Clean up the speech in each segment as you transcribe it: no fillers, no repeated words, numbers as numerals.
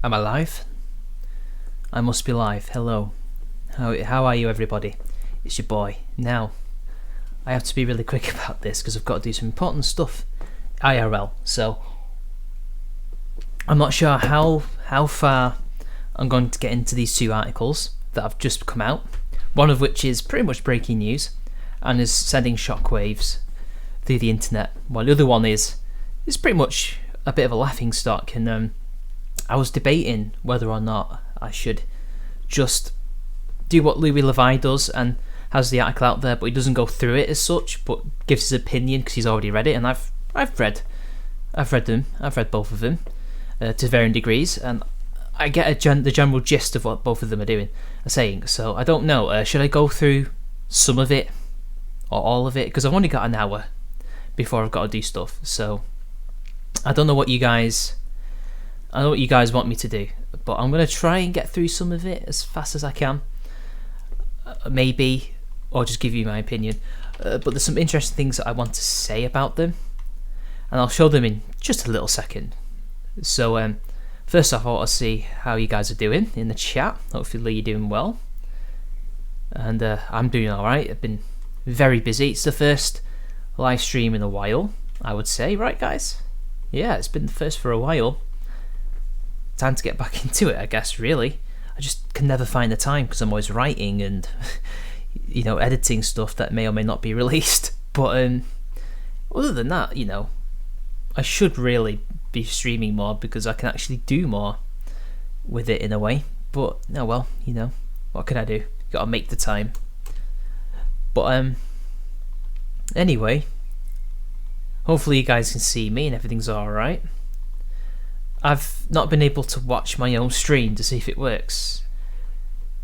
Am I live? I must be live. Hello. How are you, everybody? It's your boy. Now, I have to be really quick about this because I've got to do some important stuff IRL. So, I'm not sure how far I'm going to get into these two articles that have just come out. One of which is pretty much breaking news and is sending shockwaves through the internet, while the other one is pretty much a bit of a laughing stock. And I was debating whether or not I should just do what Louis Levi does and has the article out there, but he doesn't go through it as such, but gives his opinion because he's already read it. And I've read them. I've read both of them to varying degrees, and I get the general gist of what both of them are saying. So I don't know. Should I go through some of it or all of it? Because I've only got an hour before I've got to do stuff. So I don't know what you guys. I know what you guys want me to do, but I'm gonna try and get through some of it as fast as I can. Maybe, or just give you my opinion. But there's some interesting things that I want to say about them, and I'll show them in just a little second. So first off, I want to see how you guys are doing in the chat. Hopefully you're doing well. And I'm doing alright. I've been very busy. It's the first live stream in a while, I would say. Right, guys? Yeah, it's been the first for a while. Time to get back into it, I guess, really. I just can never find the time because I'm always writing and, editing stuff that may or may not be released. But other than that, I should really be streaming more because I can actually do more with it in a way. But no, well, what can I do? Gotta make the time. But anyway, hopefully you guys can see me and everything's alright. I've not been able to watch my own stream to see if it works.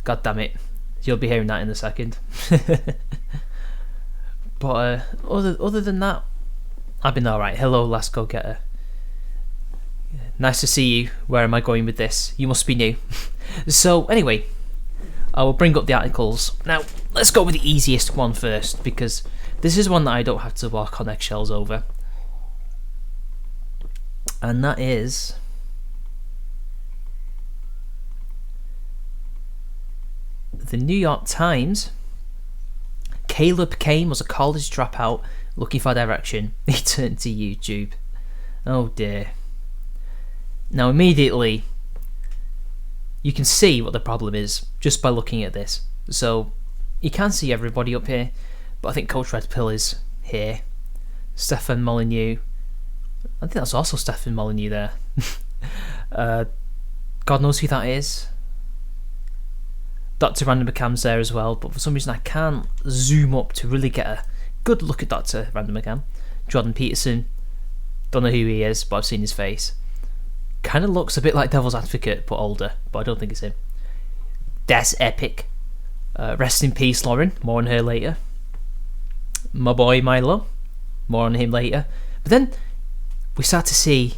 God damn it. You'll be hearing that in a second. But other than that, I've been alright. Hello, last go-getter. Nice to see you. Where am I going with this? You must be new. So, anyway, I will bring up the articles. Now, let's go with the easiest one first, because this is one that I don't have to walk on eggshells over. And that is the New York Times. Caleb Cain was a college dropout looking for direction. He turned to YouTube. Oh dear. Now immediately you can see what the problem is just by looking at this. So you can see everybody up here, but I think Coach Red Pill is here. Stefan Molyneux. I think that's also Stefan Molyneux there. God knows who that is. Dr. Random McCann's there as well, but for some reason I can't zoom up to really get a good look at Dr. Random McCann. Jordan Peterson, don't know who he is, but I've seen his face. Kind of looks a bit like Devil's Advocate, but older, but I don't think it's him. Des Epic. Rest in peace, Lauren. More on her later. My boy Milo. More on him later. But then we start to see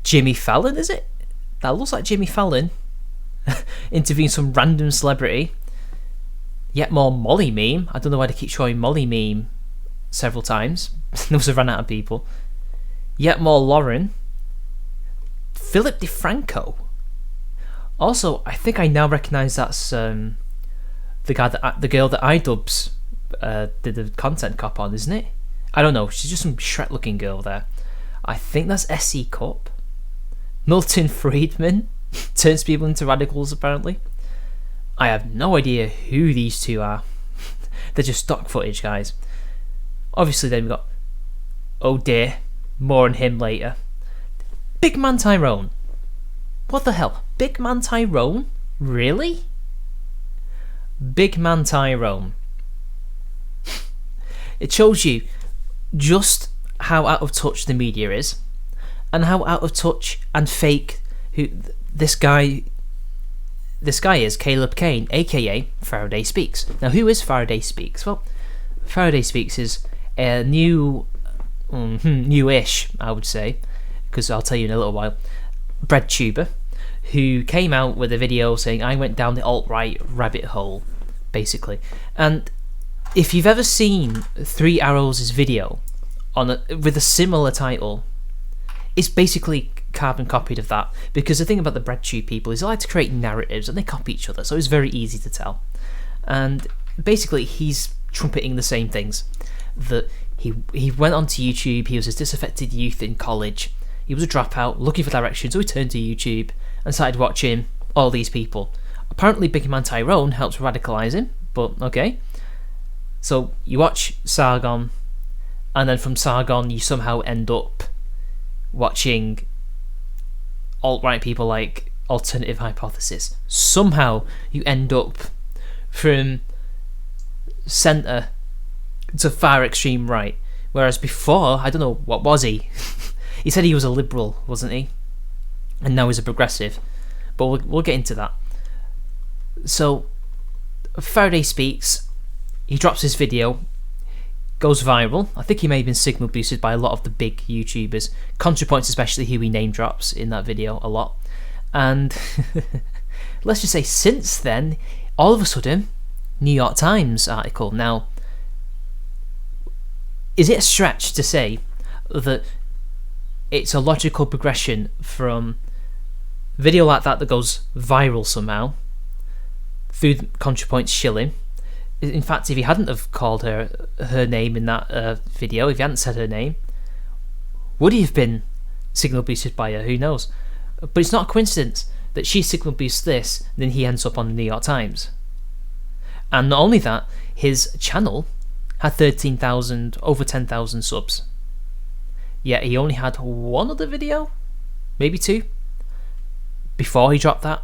Jimmy Fallon, is it? That looks like Jimmy Fallon interviewing some random celebrity. Yet more Molly meme. I don't know why they keep showing Molly meme several times. They must have run out of people. Yet more Lauren. Philip DeFranco. Also, I think I now recognise that's the girl that iDubbbz did the content cop on, isn't it? I don't know. She's just some Shrek looking girl there. I think that's SC Cup. Milton Friedman turns people into radicals apparently. I have no idea who these two are. They're just stock footage, guys. Obviously then we've got oh dear, more on him later. Big Man Tyrone. What the hell? Big Man Tyrone? Really? Big Man Tyrone. It shows you just how out of touch the media is, and how out of touch and fake this guy is, Caleb Cain, aka Faraday Speaks. Now, who is Faraday Speaks? Well, Faraday Speaks is a newish, I would say, because I'll tell you in a little while, bread tuber, who came out with a video saying, I went down the alt-right rabbit hole, basically. And if you've ever seen Three Arrows' video with a similar title, it's basically carbon copied of that, because the thing about the BreadTube people is they like to create narratives and they copy each other, so it's very easy to tell. And basically he's trumpeting the same things, that he went onto YouTube, he was a disaffected youth in college, he was a dropout looking for direction, so he turned to YouTube and started watching all these people. Apparently Big Man Tyrone helps radicalise him, but okay. So you watch Sargon, and then from Sargon you somehow end up watching alt-right people like Alternative Hypothesis. Somehow you end up from centre to far extreme right, whereas before, I don't know, what was he? He said he was a liberal, wasn't he? And now he's a progressive, but we'll get into that. So Faraday speaks, he drops his video, goes viral. I think he may have been signal boosted by a lot of the big YouTubers, ContraPoints especially, who he name drops in that video a lot. And let's just say since then, all of a sudden, New York Times article. Now, is it a stretch to say that it's a logical progression from video like that goes viral somehow through ContraPoints shilling? In fact, if he hadn't have called her name in that video, if he hadn't said her name, would he have been signal boosted by her? Who knows? But it's not a coincidence that she signal boosts this, and then he ends up on the New York Times. And not only that, his channel had 13,000, over 10,000 subs. Yet he only had one other video, maybe two, before he dropped that.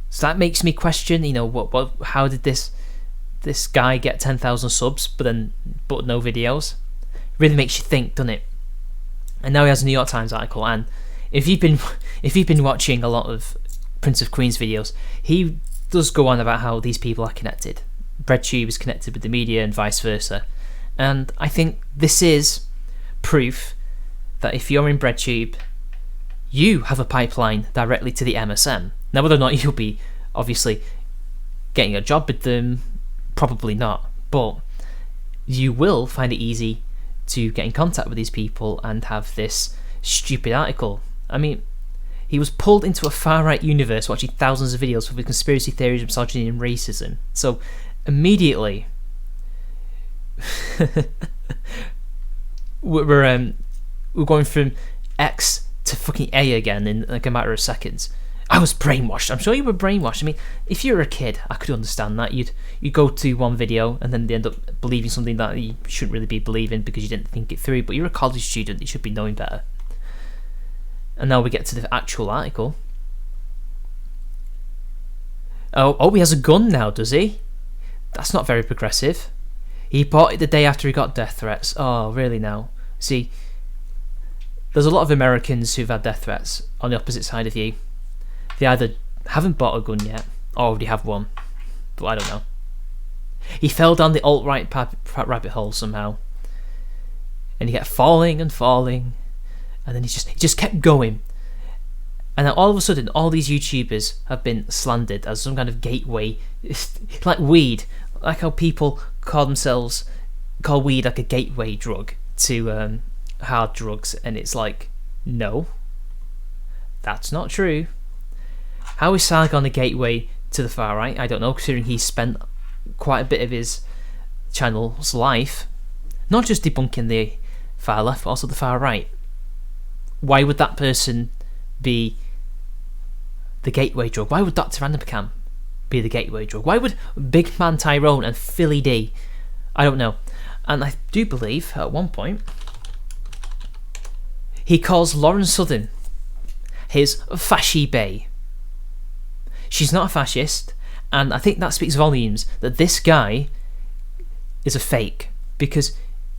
So that makes me question, how did this guy get 10,000 subs but no videos? Really makes you think, doesn't it? And now he has a New York Times article, and if you've been watching a lot of Prince of Queens videos, he does go on about how these people are connected. BreadTube is connected with the media and vice versa. And I think this is proof that if you're in BreadTube, you have a pipeline directly to the MSM. Now, whether or not you'll be obviously getting a job with them, probably not, but you will find it easy to get in contact with these people and have this stupid article. I mean, he was pulled into a far-right universe watching thousands of videos for conspiracy theories, misogyny and racism. So immediately we're going from X to fucking A again in like a matter of seconds. I was brainwashed. I'm sure you were brainwashed. I mean, if you were a kid, I could understand that. You'd go to one video and then they end up believing something that you shouldn't really be believing because you didn't think it through. But you're a college student, you should be knowing better. And now we get to the actual article. Oh, he has a gun now, does he? That's not very progressive. He bought it the day after he got death threats. Oh, really now? See, there's a lot of Americans who've had death threats on the opposite side of you. They either haven't bought a gun yet or already have one, but I don't know. He fell down the alt-right rabbit hole somehow, and he kept falling and falling, and then he just kept going. And now all of a sudden, all these YouTubers have been slandered as some kind of gateway. It's like weed, like how people call weed like a gateway drug to hard drugs, and it's like, no, that's not true. How is Sargon a gateway to the far right? I don't know, considering he spent quite a bit of his channel's life not just debunking the far left, but also the far right. Why would that person be the gateway drug? Why would Dr. Random be the gateway drug? Why would Big Man Tyrone and Philly D? I don't know. And I do believe at one point he calls Lauren Southern his fasci bae. She's not a fascist, and I think that speaks volumes that this guy is a fake, because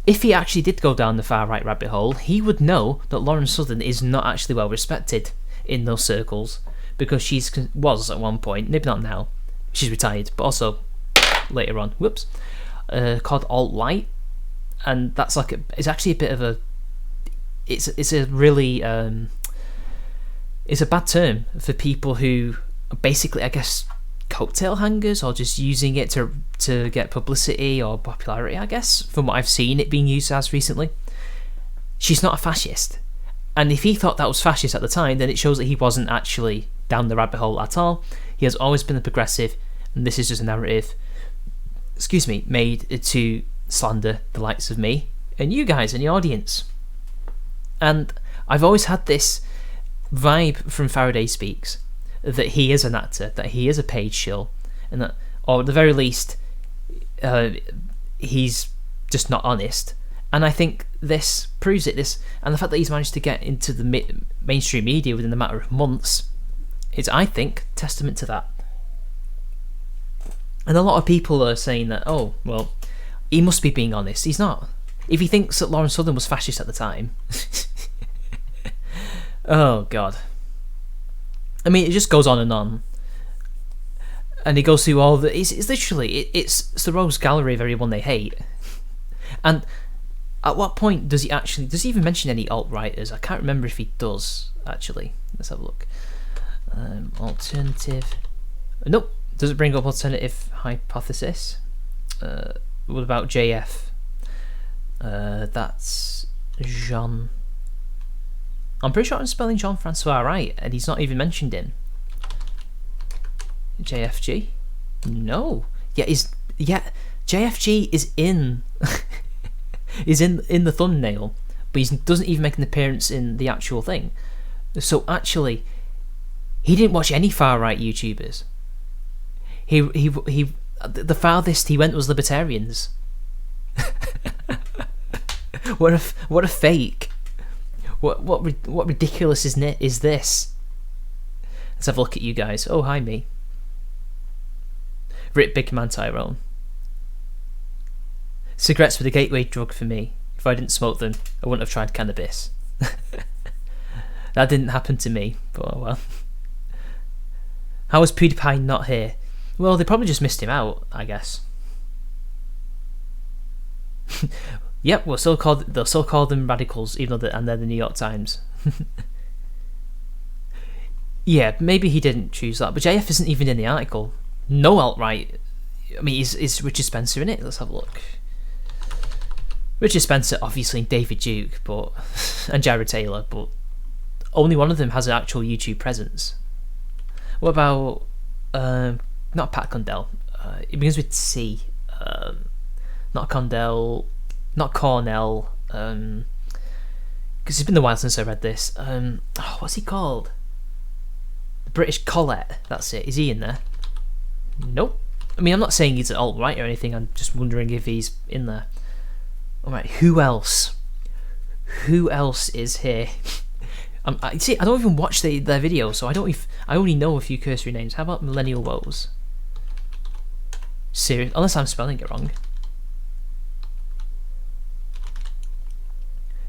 if he actually did go down the far right rabbit hole, he would know that Lauren Southern is not actually well respected in those circles, because she was at one point, maybe not now, she's retired, but also later on, called alt-light, and that's like it's actually a bit of a, it's a really it's a bad term for people who are basically, I guess, coattail hangers, or just using it to get publicity or popularity, I guess, from what I've seen it being used as recently. She's not a fascist, And if he thought that was fascist at the time, then it shows that he wasn't actually down the rabbit hole at all. He has always been a progressive, and this is just a narrative, made to slander the likes of me and you guys and the audience. And I've always had this vibe from Faraday Speaks that he is an actor, that he is a paid shill, and that, or at the very least, he's just not honest. And I think this proves it. This, and the fact that he's managed to get into the mainstream media within a matter of months is, I think, testament to that. And a lot of people are saying that, oh, well, he must be being honest. He's not. If he thinks that Lawrence Southern was fascist at the time, oh God. I mean, it just goes on, and he goes through all the. It's literally it's the rogues gallery of everyone they hate. And at what point does he even mention any alt-righters? I can't remember if he does, actually. Let's have a look. Alternative. Nope. Does it bring up alternative hypothesis? What about JF? That's Jean. I'm pretty sure I'm spelling Jean-Francois right, and he's not even mentioned in. JFG? No. JFG is in... is in the thumbnail, but he doesn't even make an appearance in the actual thing. So actually, he didn't watch any far right YouTubers. He the farthest he went was libertarians. What a fake! What ridiculous is this? Let's have a look at you guys. Oh, hi me. Rip Big Man Tyrone. Cigarettes were the gateway drug for me. If I didn't smoke them, I wouldn't have tried cannabis. That didn't happen to me, but oh well. How was PewDiePie not here? Well, they probably just missed him out, I guess. Yep, they'll still call them radicals, even though and they're the New York Times. Yeah, maybe he didn't choose that, but JF isn't even in the article. No alt-right. I mean, is Richard Spencer in it? Let's have a look. Richard Spencer, obviously, and David Duke, and Jared Taylor, but only one of them has an actual YouTube presence. What about not Pat Condell? It begins with C. Not Condell, not Cornell. Because it's been a while since I read this. What's he called? The British Collette. That's it. Is he in there? Nope. I mean, I'm not saying he's an alt-right or anything. I'm just wondering if he's in there. Alright, who else? Who else is here? I don't even watch their videos, so I only know a few cursory names. How about Millennial Woes? Serious? Unless I'm spelling it wrong.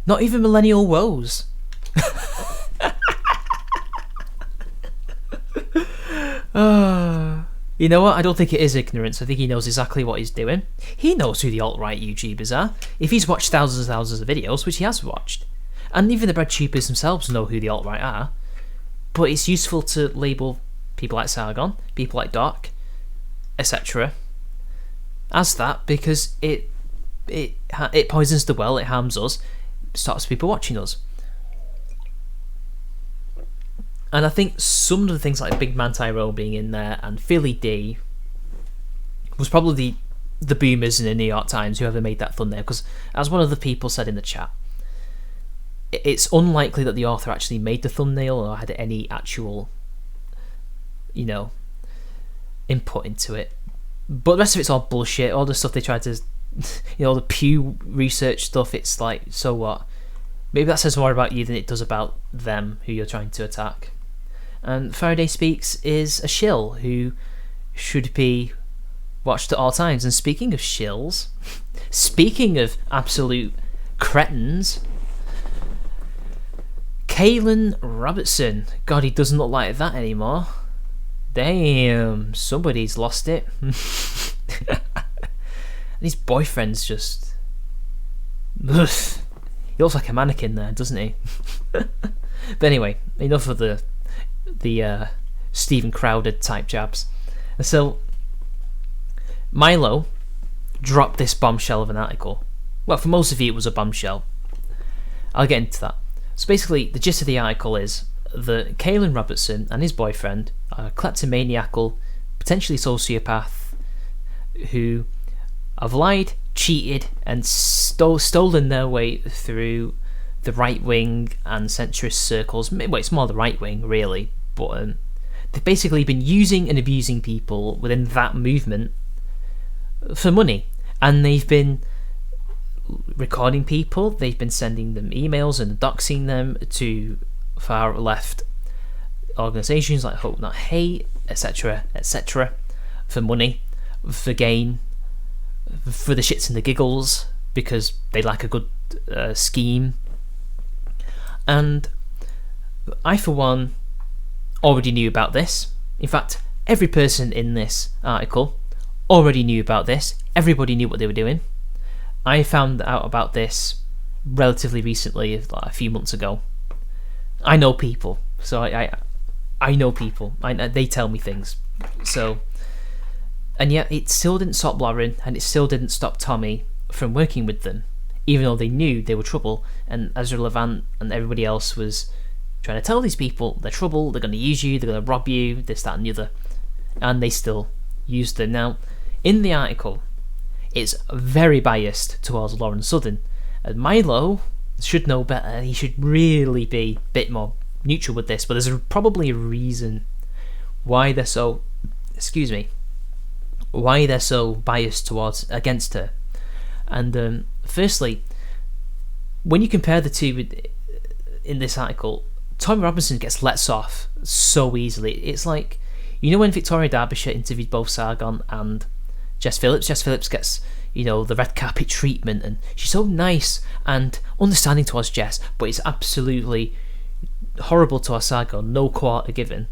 Not even Millennial Woes. You know what? I don't think it is ignorance. I think he knows exactly what he's doing. He knows who the alt-right YouTubers are. If he's watched thousands and thousands of videos, which he has watched, and even the breadtubers themselves know who the alt-right are, but it's useful to label people like Sargon, people like Doc, etc. as that because it poisons the well, it harms us, stops people watching us. And I think some of the things like Big Man Tyrone being in there and Philly D was probably the boomers in the New York Times, whoever made that thumbnail, because as one of the people said in the chat, it's unlikely that the author actually made the thumbnail or had any actual, input into it. But the rest of it's all bullshit. All the stuff they tried to, the Pew Research stuff, it's like, so what? Maybe that says more about you than it does about them, who you're trying to attack. And Faraday Speaks is a shill who should be watched at all times. And speaking of shills, speaking of absolute cretins, Caolan Robertson. God, he doesn't look like that anymore. Damn, somebody's lost it. And his boyfriend's just... Ugh. He looks like a mannequin there, doesn't he? But anyway, enough of the Stephen Crowder type jabs. So Milo dropped this bombshell of an article. Well, for most of you it was a bombshell. I'll get into that. So basically, the gist of the article is that Caolan Robertson and his boyfriend are a kleptomaniacal, potentially sociopath, who have lied, cheated, and stolen their way through the right wing and centrist circles. Well, it's more the right wing, really, but they've basically been using and abusing people within that movement for money, and they've been recording people, they've been sending them emails and doxing them to far left organisations like Hope Not Hate, etc., etc., for money, for gain, for the shits and the giggles, because they like a good scheme. And I, for one, already knew about this. In fact, every person in this article already knew about this. Everybody knew what they were doing. I found out about this relatively recently, like a few months ago. I know people, so I know people. They tell me things. So, and yet it still didn't stop Lauren, and it still didn't stop Tommy from working with them, even though they knew they were trouble. And Ezra Levant and everybody else was trying to tell these people they're trouble, they're going to use you, they're going to rob you, this, that, and the other, and they still used them. Now, in the article, it's very biased towards Lauren Southern, and Milo should know better. He should really be a bit more neutral with this, but there's probably a reason why they're so biased towards against her. And firstly, when you compare the two in this article, Tommy Robinson gets lets off so easily. It's like, you know, when Victoria Derbyshire interviewed both Sargon and Jess Phillips gets, you know, the red carpet treatment, and she's so nice and understanding towards Jess, but it's absolutely horrible towards Sargon, no quarter given.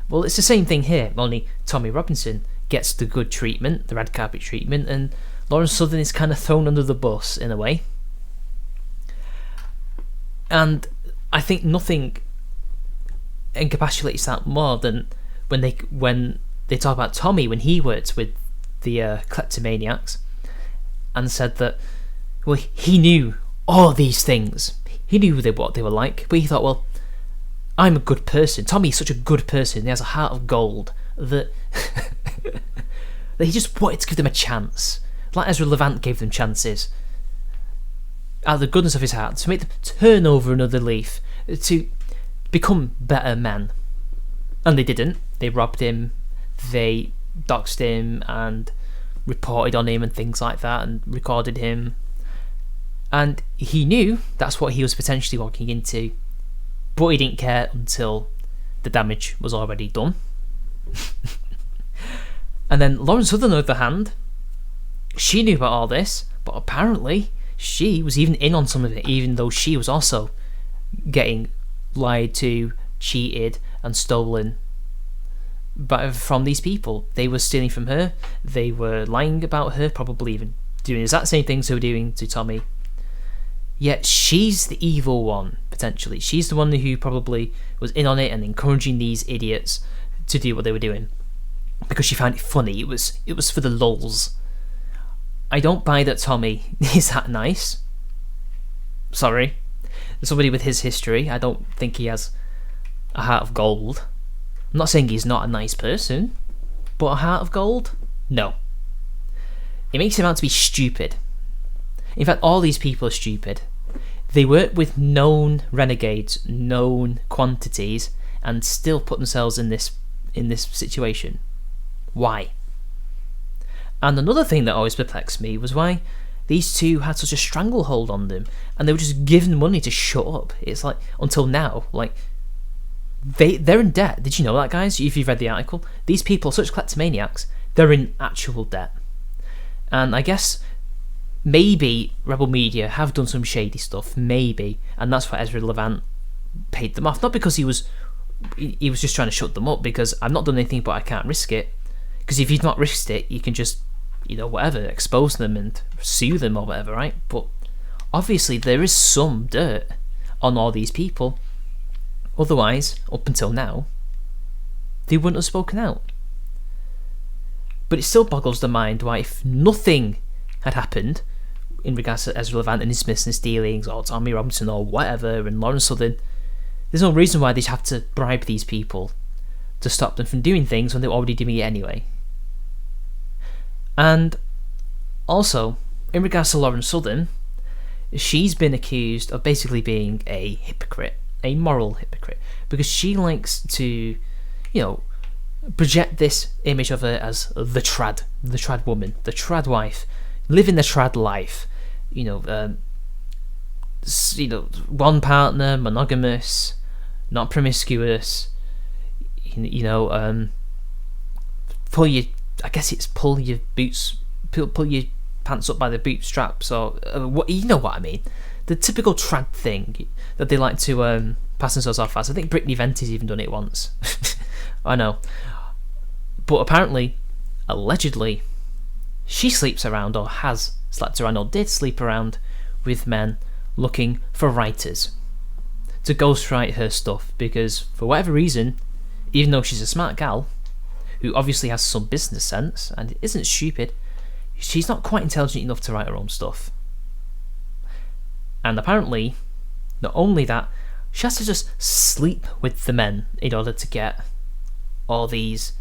Well, it's the same thing here, only Tommy Robinson gets the good treatment, the red carpet treatment, and Lauren Southern is kind of thrown under the bus in a way. And I think nothing encapsulates that more than when they talk about Tommy when he worked with the kleptomaniacs, and said that, well, he knew all these things. He knew what they were like, but he thought, well, I'm a good person. Tommy's such a good person. He has a heart of gold that that he just wanted to give them a chance, like Ezra Levant gave them chances, out of the goodness of his heart, to make them turn over another leaf, to become better men. And they didn't. They robbed him, they doxed him and reported on him and things like that, and recorded him, and he knew that's what he was potentially walking into, but he didn't care until the damage was already done. And then Lauren Southern, on the other hand, she knew about all this, but apparently she was even in on some of it, even though she was also getting lied to, cheated and stolen from these people. They were stealing from her, they were lying about her, probably even doing the exact same things they were doing to Tommy. Yet she's the evil one, potentially. She's the one who probably was in on it and encouraging these idiots to do what they were doing, because she found it funny. It was for the lulz. I don't buy that Tommy is that nice. Sorry. Somebody with his history, I don't think he has a heart of gold. I'm not saying he's not a nice person, but a heart of gold? No. It makes him out to be stupid. In fact, all these people are stupid. They work with known renegades, known quantities, and still put themselves in this situation. Why? And another thing that always perplexed me was why these two had such a stranglehold on them, and they were just given money to shut up. It's like, until now, like, they're in debt. Did you know that, guys? If you've read the article, these people, such kleptomaniacs, they're in actual debt. And I guess maybe Rebel Media have done some shady stuff, maybe, and that's why Ezra Levant paid them off. Not because he was just trying to shut them up, because I've not done anything, but I can't risk it. Because if you've not risked it, you can just, whatever, expose them and sue them or whatever, right? But obviously there is some dirt on all these people. Otherwise, up until now, they wouldn't have spoken out. But it still boggles the mind why, if nothing had happened, in regards to Ezra Levant and his business dealings, or Tommy Robinson, or whatever, and Lauren Southern. There's no reason why they have to bribe these people to stop them from doing things when they're already doing it anyway. And also, in regards to Lauren Southern, she's been accused of basically being a hypocrite, a moral hypocrite, because she likes to, project this image of her as the trad woman, the trad wife, living the trad life, one partner, monogamous, not promiscuous, pull your pants up by the bootstraps, or what, you know what I mean, the typical trad thing that they like to pass themselves off as. I think Brittany Venti's even done it once. I know, but apparently, allegedly, she sleeps around, or has slept around, or did sleep around with men looking for writers to ghostwrite her stuff, because for whatever reason, even though she's a smart gal who obviously has some business sense and isn't stupid, she's not quite intelligent enough to write her own stuff. And apparently, not only that, she has to just sleep with the men in order to get all these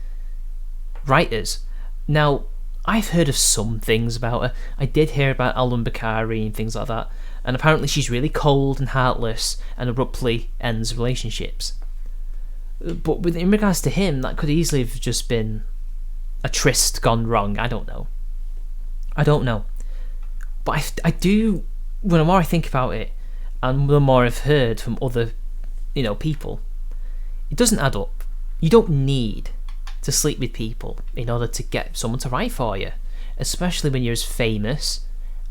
writers. Now, I've heard of some things about her. I did hear about Alan Bakari and things like that, and apparently she's really cold and heartless and abruptly ends relationships. But in regards to him, that could easily have just been a tryst gone wrong. I don't know. But I do, the more I think about it, and the more I've heard from other, people, it doesn't add up. You don't need to sleep with people in order to get someone to write for you, especially when you're as famous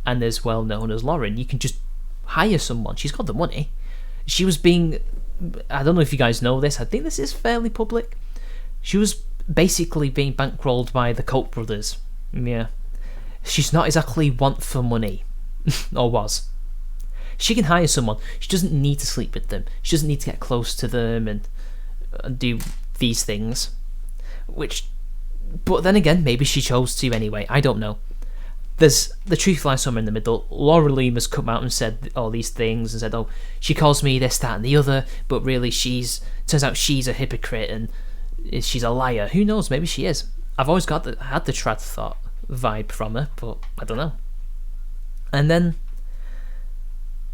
and as well known as Lauren. You can just hire someone. She's got the money. She was being, I don't know if you guys know this, I think this is fairly public. She was basically being bankrolled by the Koch brothers. Yeah. She's not exactly want for money, or was. She can hire someone. She doesn't need to sleep with them. She doesn't need to get close to them and do these things. But then again, maybe she chose to anyway. I don't know. The truth lies somewhere in the middle. Laura Leem has come out and said all these things and said, "Oh, she calls me this, that, and the other," but really turns out she's a hypocrite and she's a liar. Who knows? Maybe she is. I've always had the trad thought vibe from her, but I don't know. And then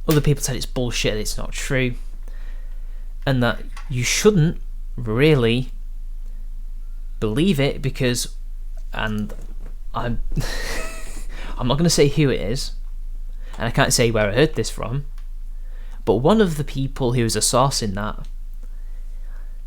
other people said it's bullshit, it's not true, and that you shouldn't really believe it because, and I'm I'm not going to say who it is, and I can't say where I heard this from, but one of the people who is a source in that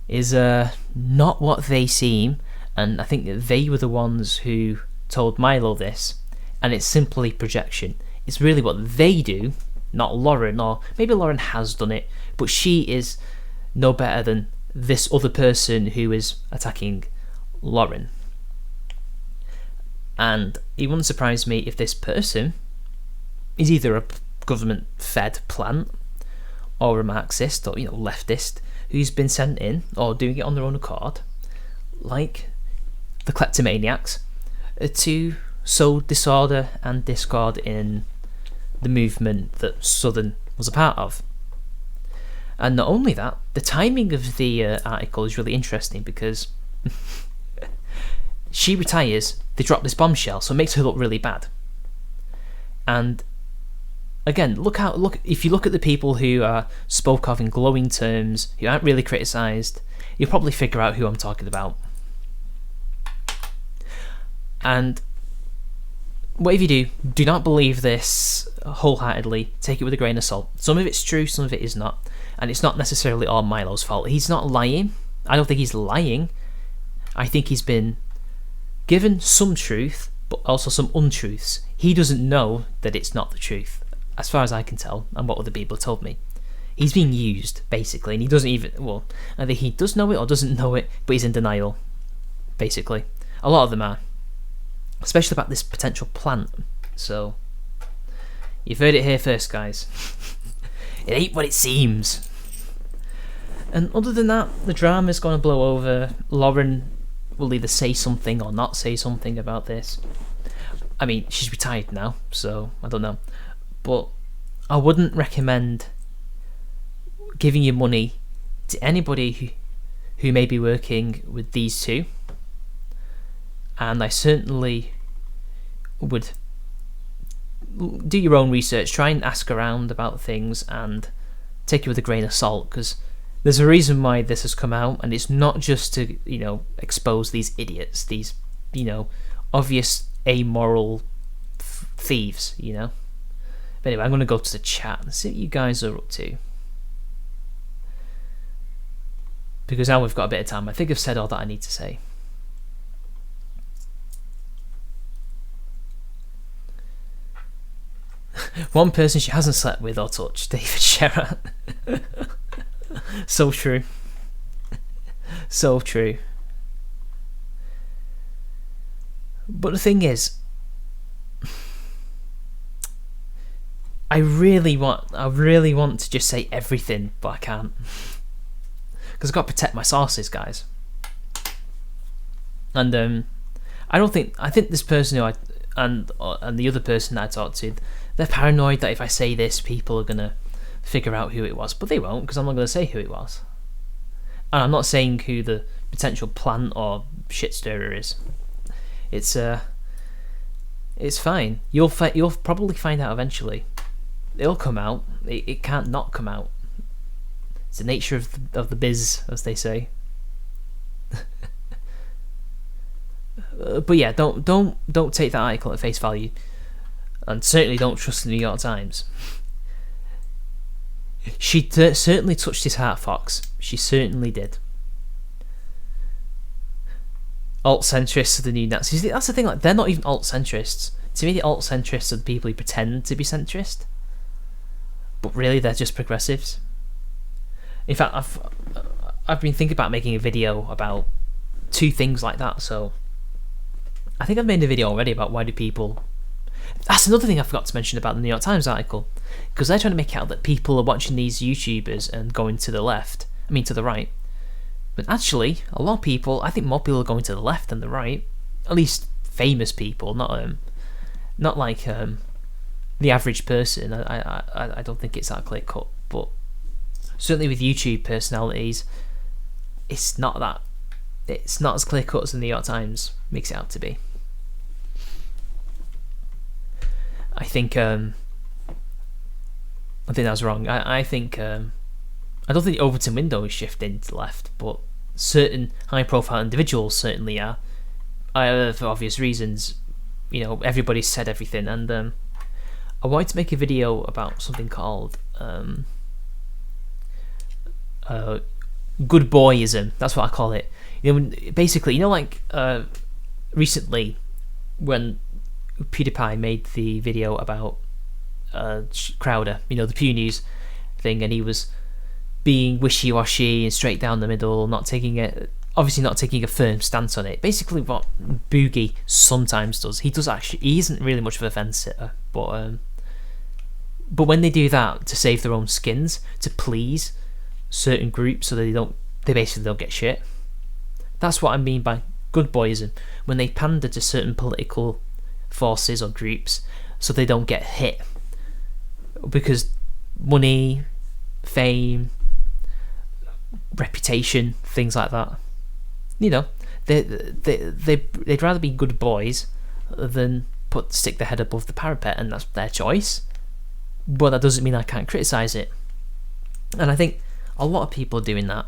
is not what they seem, and I think that they were the ones who told Milo this, and it's simply projection. It's really what they do, not Lauren, or maybe Lauren has done it, but she is no better than this other person who is attacking Lauren. And it wouldn't surprise me if this person is either a government-fed plant or a Marxist or leftist who's been sent in or doing it on their own accord, like the kleptomaniacs, to sow disorder and discord in the movement that Southern was a part of. And not only that, the timing of the article is really interesting because she retires, they drop this bombshell, so it makes her look really bad. And again, if you look at the people who are spoke of in glowing terms, who aren't really criticised, you'll probably figure out who I'm talking about. And whatever you do not believe this wholeheartedly. Take it with a grain of salt. Some of it's true, some of it is not. And it's not necessarily all Milo's fault. He's not lying. I don't think he's lying. I think he's been given some truth, but also some untruths. He doesn't know that it's not the truth, as far as I can tell, and what other people have told me. He's being used, basically, and he doesn't even, either he does know it or doesn't know it, but he's in denial, basically. A lot of them are. Especially about this potential plant. So, you've heard it here first, guys. It ain't what it seems. And other than that, the drama's going to blow over. Lauren will either say something or not say something about this. I mean, she's retired now, so I don't know. But I wouldn't recommend giving your money to anybody who may be working with these two. And I certainly would do your own research, try and ask around about things, and take it with a grain of salt, because there's a reason why this has come out, and it's not just to, expose these idiots, these, obvious amoral thieves, But anyway, I'm going to go to the chat and see what you guys are up to, because now we've got a bit of time. I think I've said all that I need to say. One person she hasn't slept with or touched, David Sherratt. So true. So true. But the thing is, I really want to just say everything, but I can't, because I've got to protect my sources, guys. And I think this person and the other person that I talked to, they're paranoid that if I say this, people are gonna figure out who it was, but they won't, because I'm not gonna say who it was. And I'm not saying who the potential plant or shit stirrer is. It's fine. You'll probably find out eventually. It'll come out. It can't not come out. It's the nature of the biz, as they say. But yeah, don't take that article at face value, and certainly don't trust the New York Times. She certainly touched his heart, Fox. She certainly did. Alt-centrists are the new Nazis. That's the thing. Like, they're not even alt-centrists. To me, the alt-centrists are the people who pretend to be centrist, but really they're just progressives. In fact, I've been thinking about making a video about two things like that. So I think I've made a video already about why do people. That's another thing I forgot to mention about the New York Times article, because they're trying to make out that people are watching these YouTubers and going to the left. I mean, to the right. But actually, a lot of people, I think more people are going to the left than the right. At least famous people, not like the average person. I don't think it's that clear cut, but certainly with YouTube personalities, it's not as clear cut as the New York Times makes it out to be. I think that was wrong. I think I don't think the Overton window is shifting to the left, but certain high-profile individuals certainly are. For obvious reasons, everybody's said everything, and I wanted to make a video about something called good boyism. That's what I call it. Basically, recently when PewDiePie made the video about Crowder, the Pew News thing, and he was being wishy-washy and straight down the middle, not taking a firm stance on it. Basically what Boogie sometimes does. He isn't really much of a fence sitter, but when they do that to save their own skins, to please certain groups so that they basically don't get shit. That's what I mean by good boyism, when they pander to certain political forces or groups so they don't get hit, because money, fame, reputation, things like that. They'd rather be good boys than stick their head above the parapet, and that's their choice. But that doesn't mean I can't criticise it. And I think a lot of people are doing that,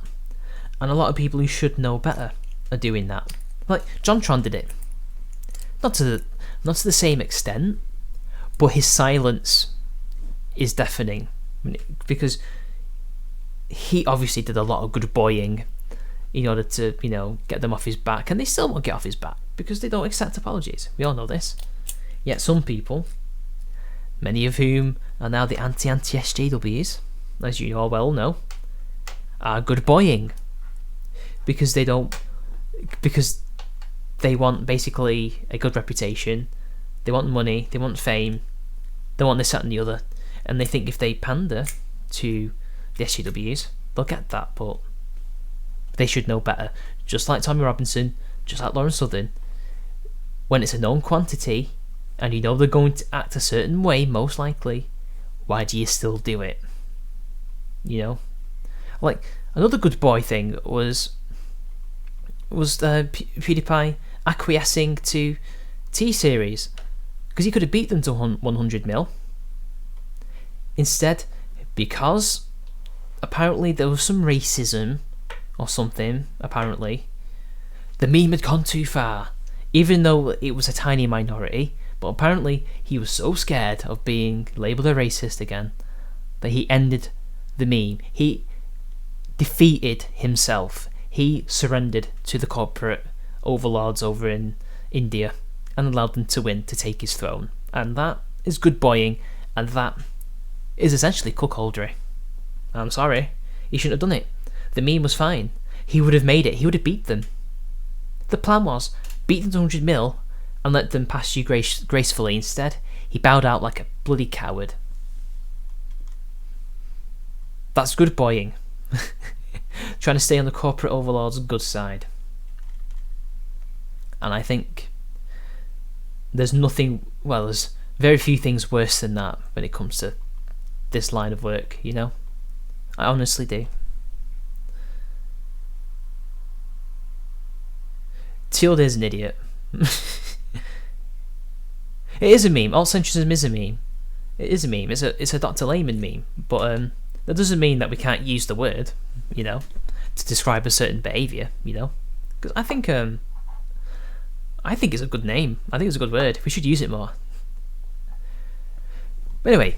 and a lot of people who should know better are doing that. Like JonTron did it, not to the same extent, but his silence is deafening, because he obviously did a lot of good boying in order to, get them off his back, and they still won't get off his back because they don't accept apologies. We all know this. Yet some people, many of whom are now the anti-SJWs, as you all well know, are good boying because they want basically a good reputation, they want money, they want fame, they want this, that and the other, and they think if they pander to the SJWs, they'll get that, but they should know better. Just like Tommy Robinson, just like Lauren Southern, when it's a known quantity, and you know they're going to act a certain way, most likely, why do you still do it? You know? Like, another good boy thing was PewDiePie acquiescing to T-Series, because he could have beat them to 100 mil. Instead, because apparently there was some racism or something, apparently, the meme had gone too far, even though it was a tiny minority. But apparently he was so scared of being labelled a racist again that he ended the meme. He defeated himself. He surrendered to the corporate overlords over in India and allowed them to win to take his throne. And that is good boying, and that is essentially cuckoldry. I'm sorry, he shouldn't have done it. The meme was fine. He would have made it. He would have beat them. The plan was beat them to 100 mil and let them pass you gracefully. Instead, he bowed out like a bloody coward. That's good boying. Trying to stay on the corporate overlord's good side. And I think there's very few things worse than that when it comes to this line of work, you know? I honestly do. Tilde is an idiot. It is a meme. Altcentrism is a meme. It is a meme. It's a Dr. Layman meme. But that doesn't mean that we can't use the word, you know, to describe a certain behaviour, you know? Because I think it's a good name. I think it's a good word. We should use it more. But anyway,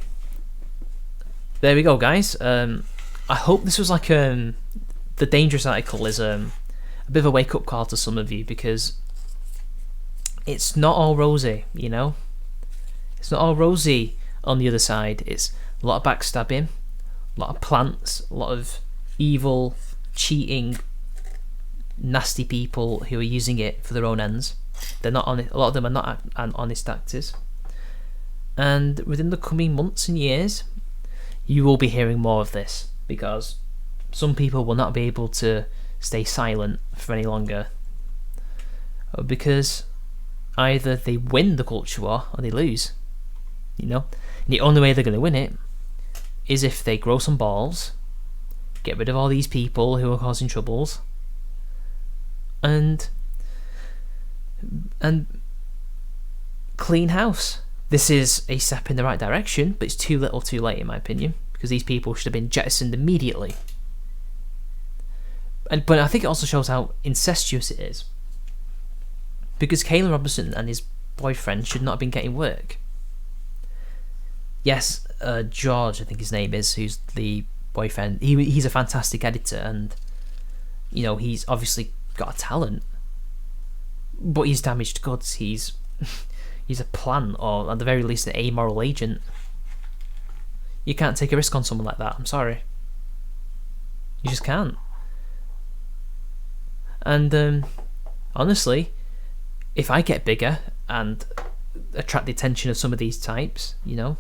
there we go, guys. I hope this was like the dangerous article is a bit of a wake up call to some of you, because it's not all rosy, you know. It's not all rosy on the other side. It's a lot of backstabbing, a lot of plants, a lot of evil, cheating, nasty people who are using it for their own ends. They're not honest. A lot of them are not honest actors. And within the coming months and years, you will be hearing more of this, because some people will not be able to stay silent for any longer, because either they win the culture war or they lose, you know. And the only way they're going to win it is if they grow some balls, get rid of all these people who are causing troubles, and clean house. This is a step in the right direction, but it's too little too late in my opinion, because these people should have been jettisoned immediately. But I think it also shows how incestuous it is, because Caolan Robertson and his boyfriend should not have been getting work. Yes, George, I think his name is, who's the boyfriend, he's a fantastic editor, and you know, he's obviously got a talent, but he's damaged goods. He's a plant, or at the very least an amoral agent. You can't take a risk on someone like that. I'm sorry, you just can't. And honestly, if I get bigger and attract the attention of some of these types, you know,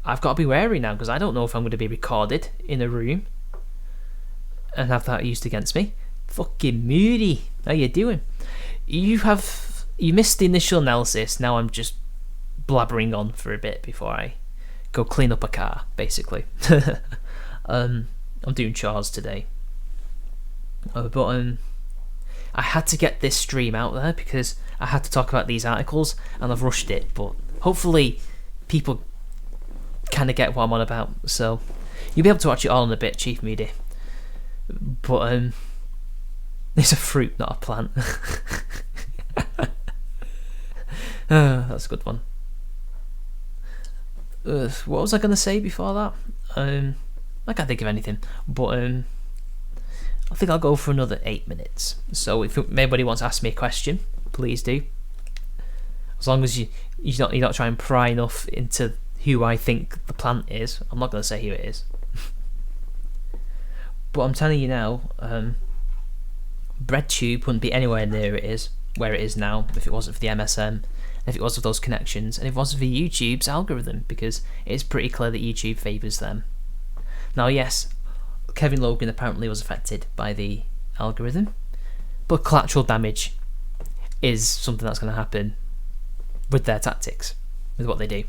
I've got to be wary now, because I don't know if I'm going to be recorded in a room and have that used against me. Fucking Moody, how you doing? You missed the initial analysis. Now I'm just blabbering on for a bit before I go clean up a car, basically. I'm doing chores today, but I had to get this stream out there because I had to talk about these articles, and I've rushed it, but hopefully people kind of get what I'm on about, so you'll be able to watch it all in a bit, Chief Moody. But it's a fruit, not a plant. That's a good one. What was I going to say before that? I can't think of anything, but I think I'll go for another 8 minutes. So if anybody wants to ask me a question, please do. As long as you're not trying to pry enough into who I think the plant is. I'm not going to say who it is. But I'm telling you now, BreadTube wouldn't be anywhere near where it is now if it wasn't for the MSM, if it wasn't for those connections, and if it wasn't for YouTube's algorithm, because it's pretty clear that YouTube favours them. Now, yes, Kevin Logan apparently was affected by the algorithm, but collateral damage is something that's going to happen with their tactics. with what they do.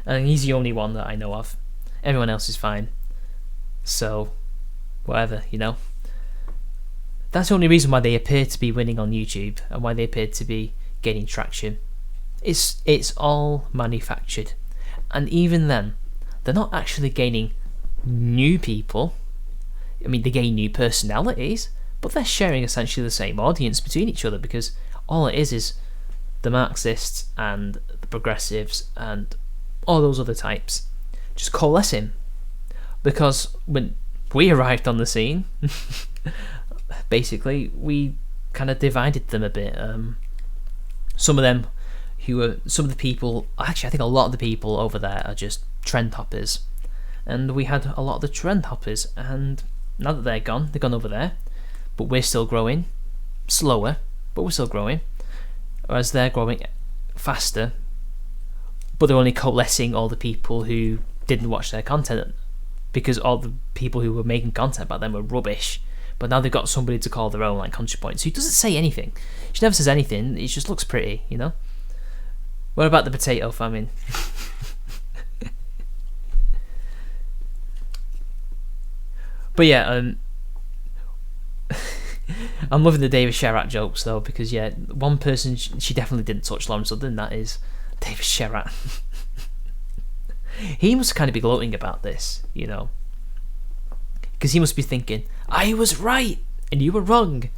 And he's the only one that I know of. Everyone else is fine. So, whatever, you know. That's the only reason why they appear to be winning on YouTube and why they appear to be gaining traction. It's all manufactured. And even then, they're not actually gaining new people. I mean, they gain new personalities, but they're sharing essentially the same audience between each other, because all it is the Marxists and the progressives and all those other types just coalescing. Because when we arrived on the scene, basically, we kind of divided them a bit. Some of the people, actually I think a lot of the people over there are just trend hoppers. And we had a lot of the trend hoppers, and now that they're gone over there, but we're still growing, slower, but we're still growing, whereas they're growing faster, but they're only coalescing all the people who didn't watch their content, because all the people who were making content about them were rubbish. But now they've got somebody to call their own, like ContraPoints, who doesn't say anything. She never says anything, it just looks pretty, you know? What about the potato famine? But yeah, I'm loving the David Sherratt jokes though, because yeah, one person she definitely didn't touch Lauren Southern, that is David Sherratt. He must kind of be gloating about this, you know, because he must be thinking, I was right and you were wrong.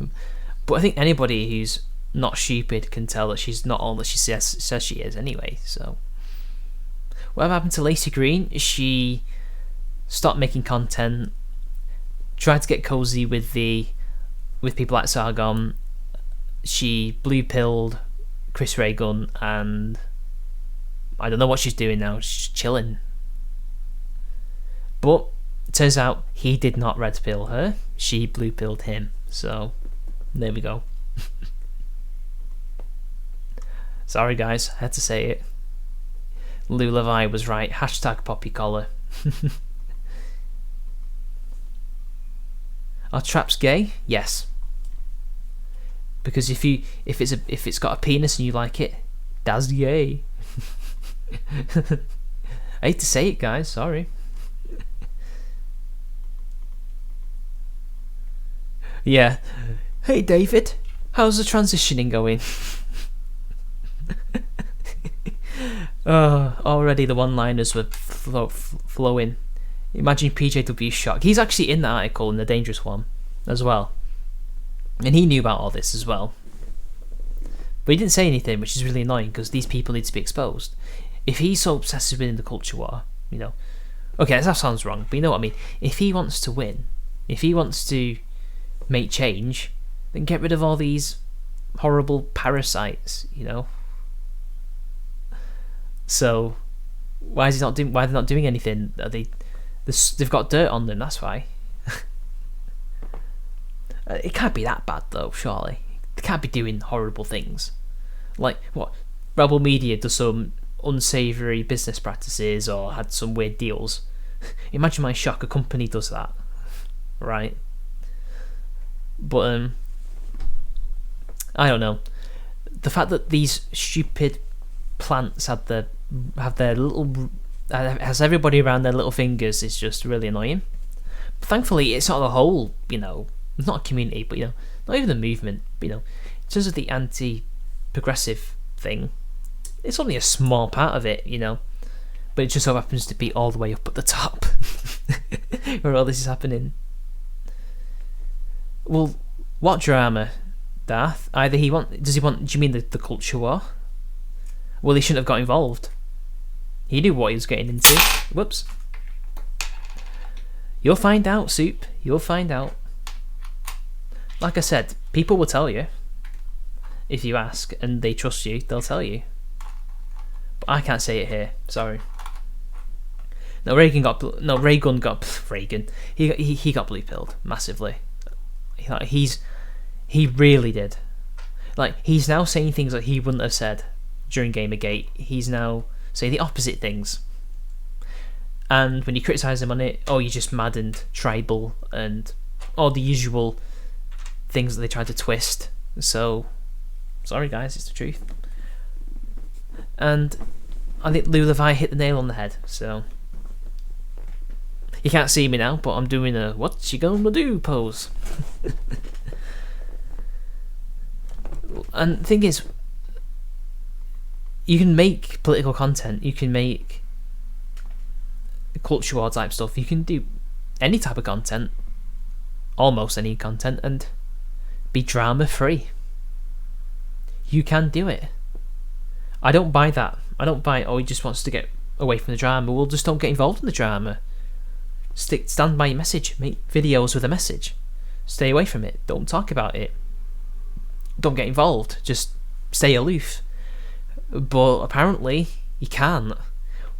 But I think anybody who's not stupid can tell that she's not all that she says she is anyway. So whatever happened to Lacey Green? She stopped making content, tried to get cozy with people like Sargon. She blue pilled Chris Ray Gunn, and I don't know what she's doing now. She's chilling. But it turns out he did not red pill her. She blue pilled him. So there we go. Sorry guys, I had to say it. Lou Levi was right. Hashtag poppy collar. Are traps gay? Yes. Because if it's got a penis and you like it, that's gay. I hate to say it, guys. Sorry. Yeah. Hey, David. How's the transitioning going? Already the one-liners were flowing. Imagine PJW's shock. He's actually in the article in The Dangerous One as well. And he knew about all this as well. But he didn't say anything, which is really annoying, because these people need to be exposed. If he's so obsessed with winning the culture war, you know... Okay, that sounds wrong, but you know what I mean. If he wants to win, if he wants to make change, then get rid of all these horrible parasites, you know? So, why are they not doing anything? They've got dirt on them, that's why. It can't be that bad though, surely. They can't be doing horrible things. Like, what? Rebel Media does some unsavoury business practices or had some weird deals. Imagine my shock, a company does that. Right? But, I don't know. The fact that these stupid plants have their little... has everybody around their little fingers is just really annoying. But thankfully, it's not the whole, you know... Not a community, but, you know, not even the movement, but, you know, in terms of the anti-progressive thing, it's only a small part of it, you know, but it just so happens to be all the way up at the top where all this is happening. Well, what drama, Darth? Do you mean the culture war? Well, he shouldn't have got involved. He knew what he was getting into. Whoops. You'll find out, Soup. You'll find out. Like I said, people will tell you. If you ask and they trust you, they'll tell you. But I can't say it here. Sorry. No, Reagan got blue pilled massively. He really did. Like, he's now saying things that he wouldn't have said during Gamergate. He's now saying the opposite things. And when you criticise him on it, oh, you're just mad and tribal and all the usual things that they try to twist. So, sorry guys, it's the truth. And I think Lou Levi hit the nail on the head. So you can't see me now, but I'm doing a "what you gonna do" pose. And the thing is, you can make political content, you can make culture war type stuff, you can do any type of content, almost any content, and be drama free. You can do it. I don't buy that. I don't buy, oh, he just wants to get away from the drama. Well, just don't get involved in the drama. Stand by your message. Make videos with a message. Stay away from it. Don't talk about it. Don't get involved. Just stay aloof. But apparently he can't.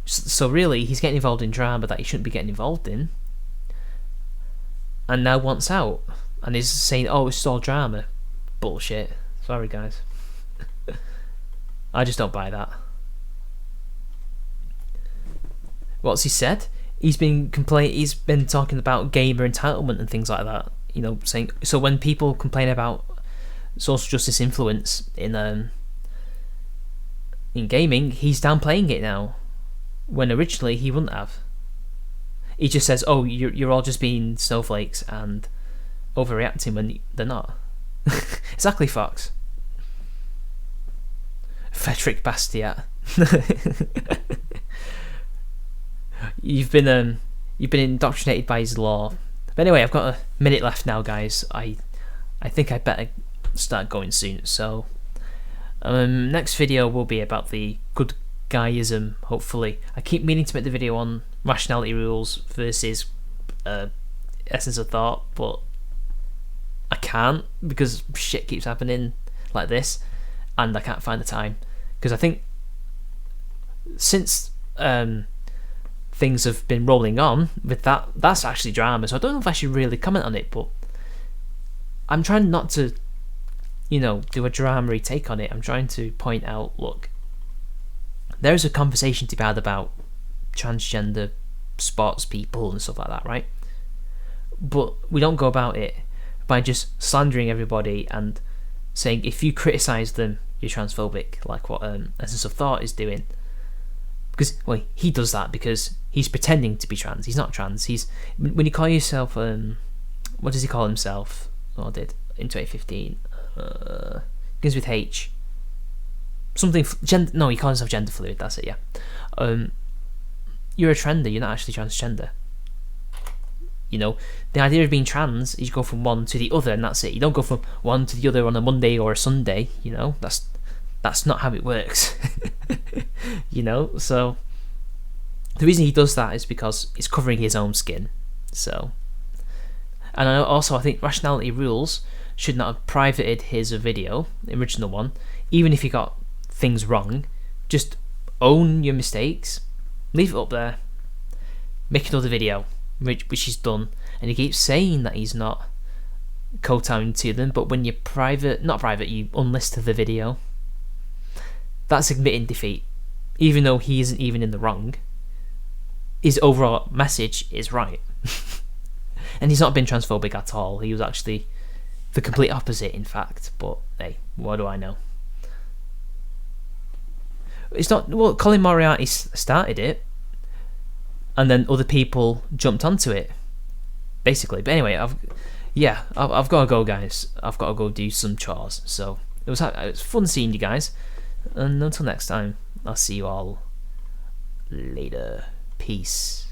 So really, he's getting involved in drama that he shouldn't be getting involved in, and now wants out, and is saying, "Oh, it's all drama." Bullshit. Sorry, guys. I just don't buy that. What's he said? He's been talking about gamer entitlement and things like that. You know, saying, so when people complain about social justice influence in gaming, he's downplaying it now, when originally he wouldn't have. He just says, "Oh, you're all just being snowflakes and overreacting," when they're not. Exactly, Fox. Frederick Bastiat. You've been indoctrinated by his law. But anyway, I've got a minute left now, guys. I think I better start going soon. So next video will be about the good guyism, hopefully. I keep meaning to make the video on rationality rules versus essence of thought, but I can't because shit keeps happening like this, and I can't find the time. Because I think since things have been rolling on with that's actually drama, so I don't know if I should really comment on it, but I'm trying not to, do a drama-y take on it. I'm trying to point out, look, there's a conversation to be had about transgender sports people and stuff like that, right? But we don't go about it by just slandering everybody and saying if you criticise them, you're transphobic, like what Essence of Thought is doing. Because, well, he does that because he's pretending to be trans. He's not trans. When you call yourself, what does he call himself? Or did in 2015? Begins with H. Something no, he calls himself gender fluid. That's it. Yeah. You're a trender. You're not actually transgender. The idea of being trans is you go from one to the other, and that's it. You don't go from one to the other on a Monday or a Sunday. That's not how it works. So the reason he does that is because it's covering his own skin. So, and I think Rationality Rules should not have privated his video, the original one, even if he got things wrong. Just own your mistakes, leave it up there, make another video, which he's done, and he keeps saying that he's not kowtowing to them, but when you you unlist the video, that's admitting defeat. Even though he isn't even in the wrong, his overall message is right. And he's not been transphobic at all. He was actually the complete opposite, in fact, but hey, what do I know? It's not, well, Colin Moriarty started it, and then other people jumped onto it, basically. But anyway, I've got to go, guys. I've got to go do some chores. So it was fun seeing you guys, and until next time, I'll see you all later. Peace.